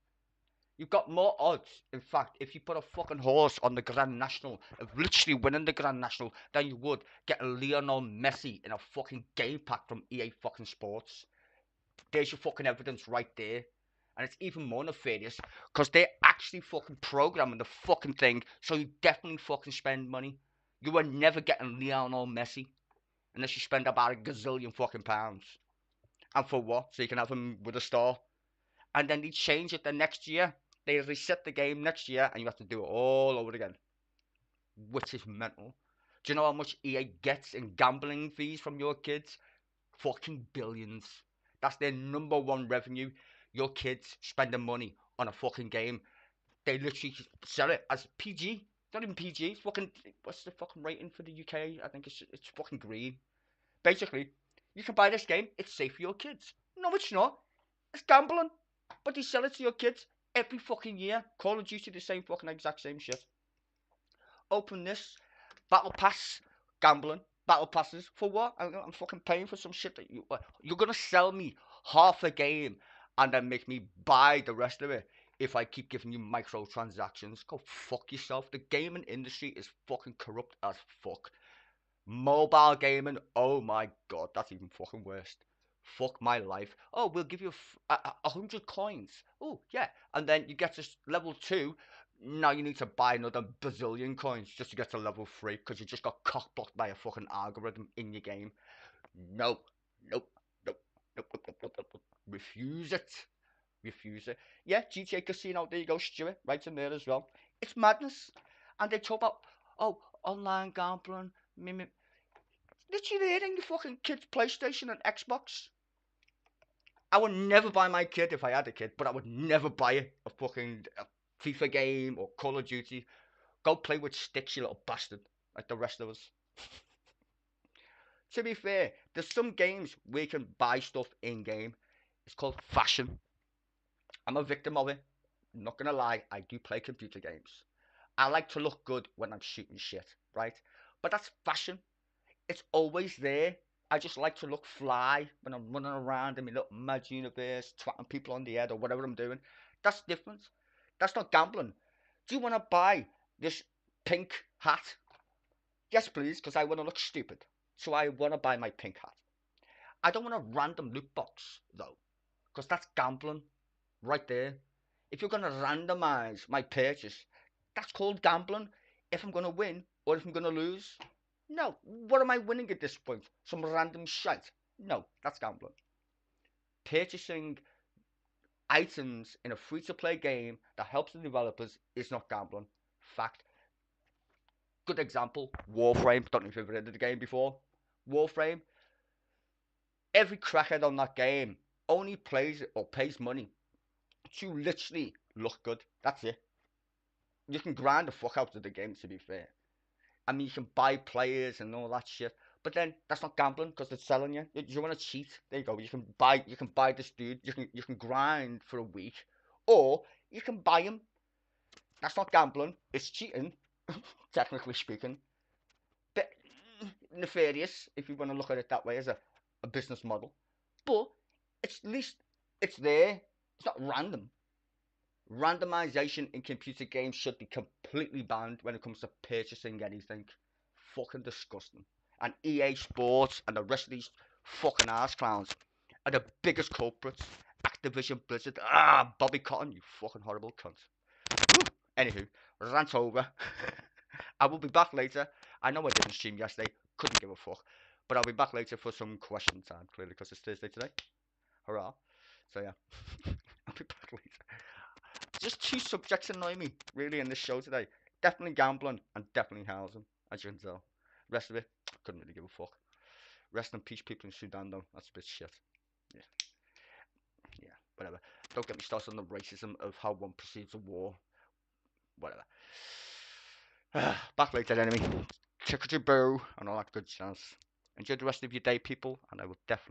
Speaker 17: You've got more odds, in fact, if you put a fucking horse on the Grand National of literally winning the Grand National than you would get a Lionel Messi in a fucking game pack from EA fucking Sports. There's your fucking evidence right there. And it's even more nefarious because they're actually fucking programming the fucking thing so you definitely fucking spend money. You are never getting Lionel Messi unless you spend about a gazillion fucking pounds. And for what? So you can have him with a star. And then they change it the next year. They reset the game next year and you have to do it all over again. Which is mental. Do you know how much EA gets in gambling fees from your kids? Fucking billions. That's their number one revenue. Your kids spending money on a fucking game. They literally sell it as PG. Not even PG. It's fucking, what's the fucking rating for the UK? I think it's fucking green. Basically, you can buy this game. It's safe for your kids. No, it's not. It's gambling. But they sell it to your kids every fucking year. Call of Duty, the same fucking exact same shit. Open this. Battle Pass. Gambling. Battle Passes. For what? I'm fucking paying for some shit that you're going to sell me half a game and then make me buy the rest of it if I keep giving you microtransactions. Go fuck yourself. The gaming industry is fucking corrupt as fuck. Mobile gaming, oh my god, that's even fucking worse. Fuck my life. Oh, we'll give you 100 coins. Oh, yeah. And then you get to level 2. Now you need to buy another bazillion coins just to get to level 3 because you just got cock-blocked by a fucking algorithm in your game. No. Nope. Refuse it. Yeah, GTA Casino, there you go, Stuart, right in there as well. It's madness. And they talk about, oh, online gambling, literally hitting your fucking kid's PlayStation and Xbox. I would never buy my kid if I had a kid, but I would never buy a fucking FIFA game or Call of Duty. Go play with sticks, you little bastard, like the rest of us. To be fair, there's some games where you can buy stuff in-game. It's called fashion. I'm a victim of it. I'm not going to lie, I do play computer games. I like to look good when I'm shooting shit, right? But that's fashion. It's always there. I just like to look fly when I'm running around in my little mad universe, twatting people on the head or whatever I'm doing. That's different. That's not gambling. Do you want to buy this pink hat? Yes, please, because I want to look stupid. So I want to buy my pink hat. I don't want a random loot box, though, because that's gambling right there. If you're going to randomize my purchase, that's called gambling. If I'm going to win or if I'm going to lose. No, what am I winning at this point? Some random shite? No, that's gambling. Purchasing items in a free-to-play game that helps the developers is not gambling. Fact. Good example, Warframe. Don't know if you've ever heard of the game before. Warframe. Every crackhead on that game only plays it or pays money to literally look good. That's it. You can grind the fuck out of the game, to be fair. I mean, you can buy players and all that shit, but then that's not gambling because it's selling you. You want to cheat? There you go. You can buy this dude. You can grind for a week, or you can buy him. That's not gambling. It's cheating, technically speaking. But nefarious if you want to look at it that way as a business model. But at least it's there. It's not random. Randomization in computer games should be completely banned when it comes to purchasing anything. Fucking disgusting. And EA Sports and the rest of these fucking ass clowns are the biggest culprits. Activision Blizzard. Bobby Cotton, you fucking horrible cunt. Woo. Anywho, rant over. I will be back later. I know I didn't stream yesterday. Couldn't give a fuck. But I'll be back later for some question time, clearly, because it's Thursday today. Hurrah. So yeah. I'll be back later. Just 2 subjects annoy me, really, in this show today. Definitely gambling and definitely housing, as you can tell. Rest of it, couldn't really give a fuck. Rest in peace, people in Sudan, though. That's a bit shit. Yeah, whatever. Don't get me started on the racism of how one proceeds a war. Whatever. Back later, enemy. Chickadee boo, and all that good jazz. Enjoy the rest of your day, people, and I will definitely